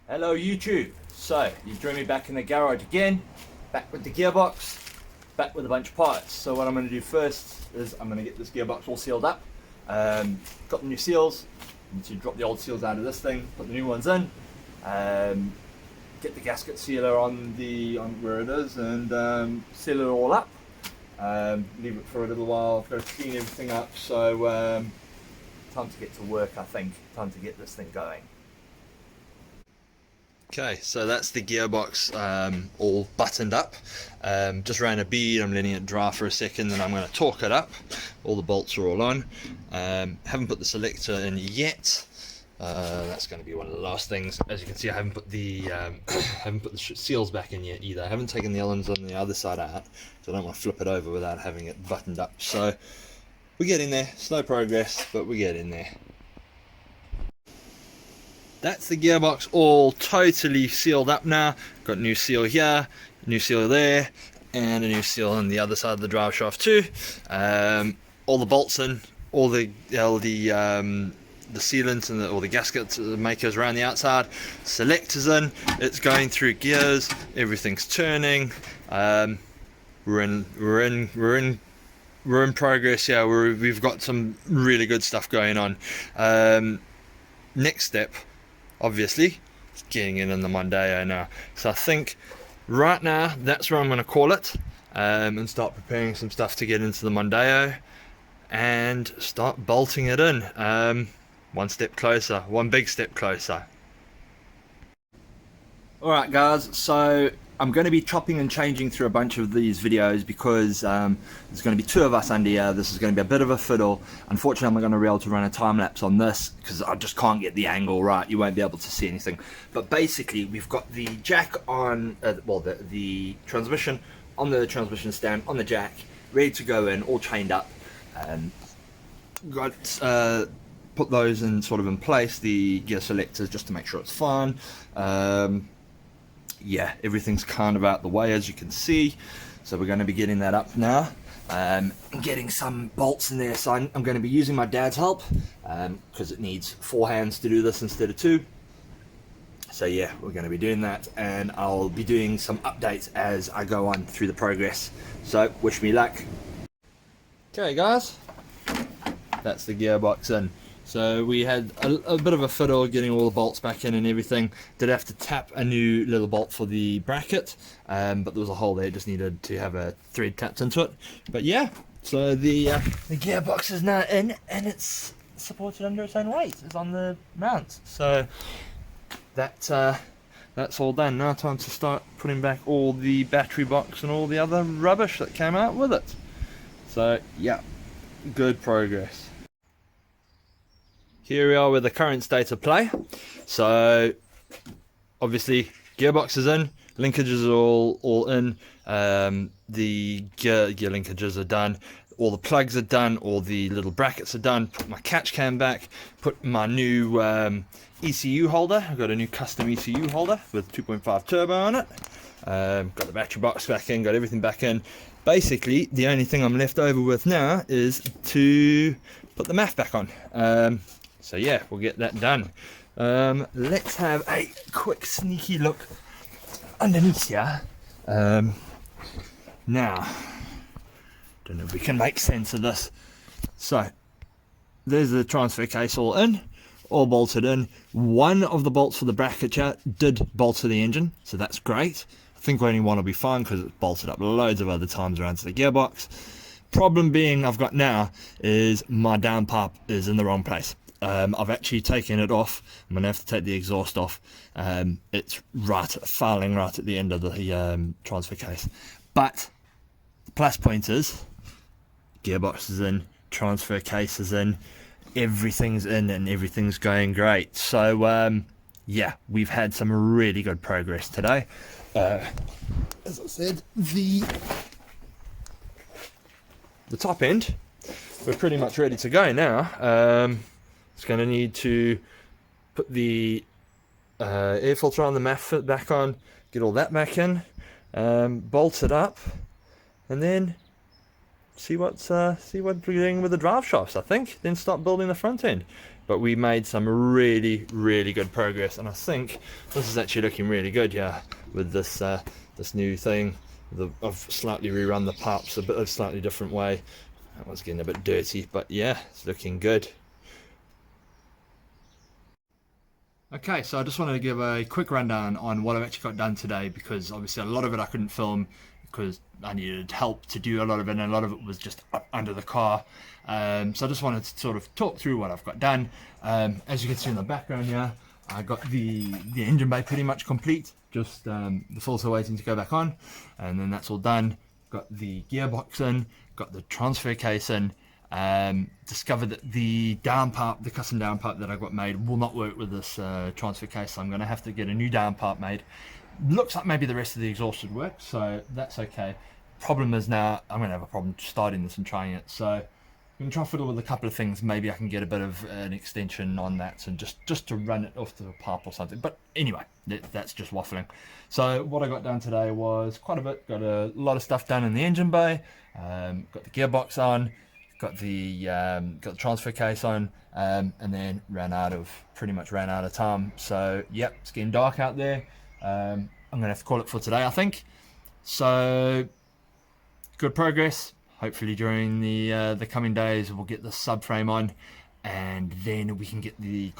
Hello YouTube, so you join me back in the garage again, back with the gearbox, back with a bunch of parts. So what I'm going to do first is I'm going to get this gearbox all sealed up. Got the new seals, need to drop the old seals out of this thing, put the new ones in, get the gasket sealer on where it is and seal it all up. Leave it for a little while, got to clean everything up, so time to get to work. I think, time to get this thing going. Okay, so that's the gearbox all buttoned up. Just ran a bead, I'm letting it dry for a second, then I'm going to torque it up. All the bolts are all on. Haven't put the selector in yet. That's going to be one of the last things. As you can see, I haven't put the seals back in yet either. I haven't taken the Allen's on the other side out, so I don't want to flip it over without having it buttoned up. So we're getting there, slow progress, but we're getting there. That's the gearbox all totally sealed up now. Got a new seal here, new seal there, and a new seal on the other side of the drive shaft too. All the bolts in, all the sealants and all the gaskets makers around the outside. Selectors in, it's going through gears, everything's turning. We're in progress. Yeah, we've got some really good stuff going on. Next step, obviously, it's getting it in the Mondeo now. So I think right now that's where I'm going to call it, and start preparing some stuff to get into the Mondeo and start bolting it in. One step closer, one big step closer. Alright guys, so I'm going to be chopping and changing through a bunch of these videos because there's going to be two of us under here. This is going to be a bit of a fiddle. Unfortunately, I'm not going to be able to run a time lapse on this because I just can't get the angle right. You won't be able to see anything. But basically, we've got the jack on, the transmission on the transmission stand on the jack, ready to go in, all chained up. Put those in sort of in place, the gear selectors, just to make sure it's fine. Yeah, everything's kind of out the way, as you can see, so we're going to be getting that up now, getting some bolts in there. So I'm going to be using my dad's help because it needs 4 hands to do this instead of 2. So yeah, we're going to be doing that, and I'll be doing some updates as I go on through the progress, so wish me luck. Okay guys, that's the gearbox in. So we had a bit of a fiddle getting all the bolts back in and everything. Did have to tap a new little bolt for the bracket, but there was a hole there, just needed to have a thread tapped into it. But yeah, so the gearbox is now in and it's supported under its own weight. It's on the mount. So that's all done. Now time to start putting back all the battery box and all the other rubbish that came out with it. So yeah, good progress. Here we are with the current state of play. So obviously gearbox is in, linkages are all in, the gear linkages are done, all the plugs are done, all the little brackets are done. Put my catch cam back, put my new ECU holder. I've got a new custom ECU holder with 2.5 turbo on it. Got the battery box back in, got everything back in. Basically the only thing I'm left over with now is to put the MAF back on. So yeah, we'll get that done. Let's have a quick sneaky look underneath here. Now, don't know if we can make sense of this. So there's the transfer case all in, all bolted in. One of the bolts for the bracket here did bolt to the engine, so that's great. I think only one will be fine because it's bolted up loads of other times around to the gearbox. Problem being I've got now is my downpipe is in the wrong place. I've actually taken it off. I'm going to have to take the exhaust off. It's filing right at the end of the transfer case. But the plus point is, gearbox is in, transfer case is in, everything's in and everything's going great. So yeah, we've had some really good progress today. As I said, the top end, we're pretty much ready to go now. It's going to need to put the air filter on, the MAF fit back on, get all that back in, bolt it up, and then see what we're doing with the drive shafts, I think. Then start building the front end. But we made some really good progress, and I think this is actually looking really good, yeah, with this this new thing. I've slightly rerun the parts a bit of a slightly different way. That was getting a bit dirty, but yeah, it's looking good. Okay, so I just wanted to give a quick rundown on what I've actually got done today, because obviously a lot of it I couldn't film because I needed help to do a lot of it, and a lot of it was just up under the car. So I just wanted to sort of talk through what I've got done. As you can see in the background here, I got the engine bay pretty much complete, just the filter waiting to go back on, and then that's all done. Got the gearbox in, got the transfer case in. Discovered that the downpipe, the custom downpipe that I got made, will not work with this transfer case, so I'm going to have to get a new downpipe made. Looks like maybe the rest of the exhaust would work, so that's okay. Problem is now I'm going to have a problem starting this and trying it, so I'm going to try fiddle with a couple of things. Maybe I can get a bit of an extension on that, and just to run it off the pipe or something. But anyway, that's just waffling. So what I got done today was quite a bit. Got a lot of stuff done in the engine bay. Got the gearbox on. Got the transfer case on, and then pretty much ran out of time. So yep, it's getting dark out there. I'm gonna have to call it for today, I think. So good progress. Hopefully during the coming days we'll get the subframe on, and then we can get the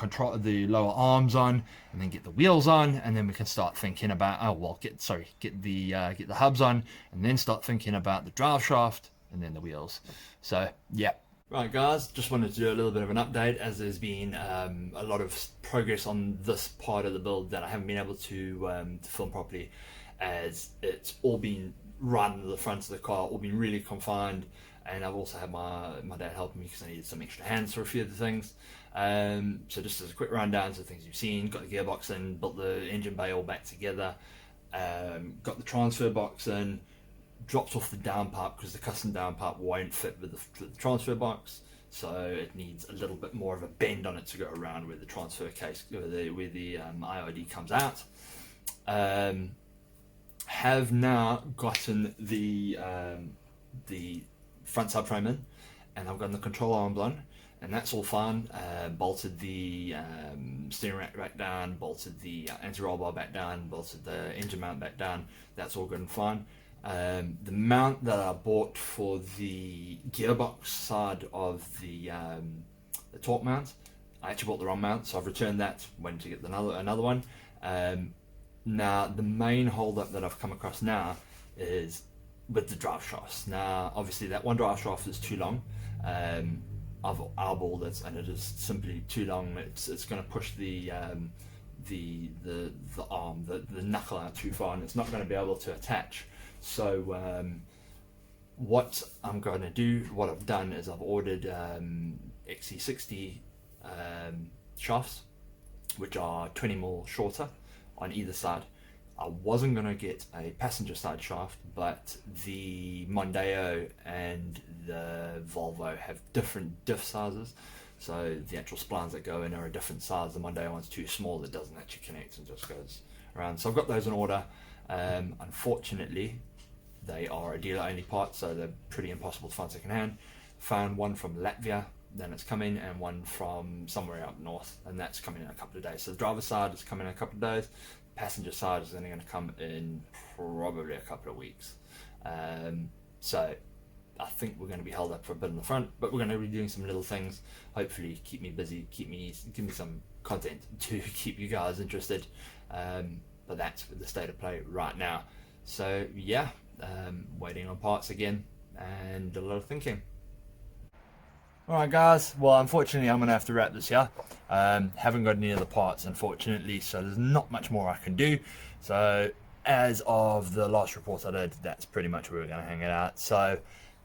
lower arms on, and then get the wheels on, and then we can start thinking about get the hubs on, and then start thinking about the drive shaft, and then the wheels. So yeah, right guys, just wanted to do a little bit of an update, as there's been a lot of progress on this part of the build that I haven't been able to film properly, as it's all been run, the front of the car all been really confined, and I've also had my dad helping me because I needed some extra hands for a few of the things. So just as a quick rundown, so things you've seen: got the gearbox in, built the engine bay all back together, got the transfer box in, dropped off the downpipe because the custom downpipe won't fit with the transfer box, so it needs a little bit more of a bend on it to go around where the transfer case, where the IOD comes out. Have now gotten the front subframe in, and I've gotten the control arms on, and that's all fine. Bolted the steering rack back down, bolted the anti-roll bar back down, bolted the engine mount back down. That's all good and fine. The mount that I bought for the gearbox side of the torque mount, I actually bought the wrong mount, so I've returned that, went to get another one. Now the main holdup that I've come across now is with the drive shafts. Now obviously that one drive shaft is too long. I've eyeballed it, and it is simply too long. It's going to push the arm, the knuckle out too far, and it's not going to be able to attach. So what I'm going to do, what I've done is I've ordered XC60 shafts, which are 20mm shorter on either side. I wasn't going to get a passenger side shaft, but the Mondeo and the Volvo have different diff sizes, so the actual splines that go in are a different size. The Mondeo one's too small, it doesn't actually connect and just goes around. So I've got those in order. Unfortunately, they are a dealer only part, so they're pretty impossible to find second hand. Found one from Latvia, then it's coming, and one from somewhere up north, and that's coming in a couple of days. So the driver's side is coming in a couple of days. Passenger side is only going to come in probably a couple of weeks. So I think we're going to be held up for a bit in the front, but we're going to be doing some little things, hopefully keep me busy, give me some content to keep you guys interested. But that's the state of play right now. So yeah, waiting on parts again and a lot of thinking. Alright guys, well unfortunately I'm going to have to wrap this here. Haven't got any of the parts unfortunately, so there's not much more I can do. So as of the last report I did, that's pretty much where we're going to hang it out. So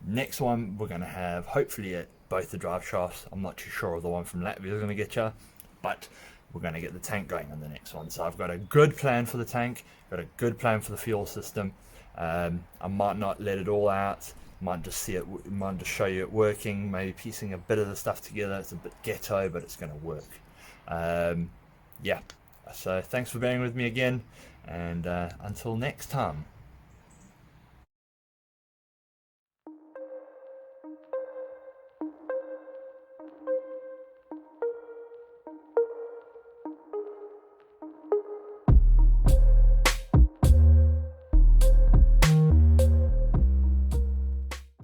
next one we're going to have hopefully at both the drive shafts. I'm not too sure of the one from Latvia is going to get you, but we're going to get the tank going on the next one. So I've got a good plan for the tank, got a good plan for the fuel system. I might not let it all out, might just show you it working, maybe piecing a bit of the stuff together. It's a bit ghetto, but it's going to work. Yeah, I So thanks for being with me again, and until next time.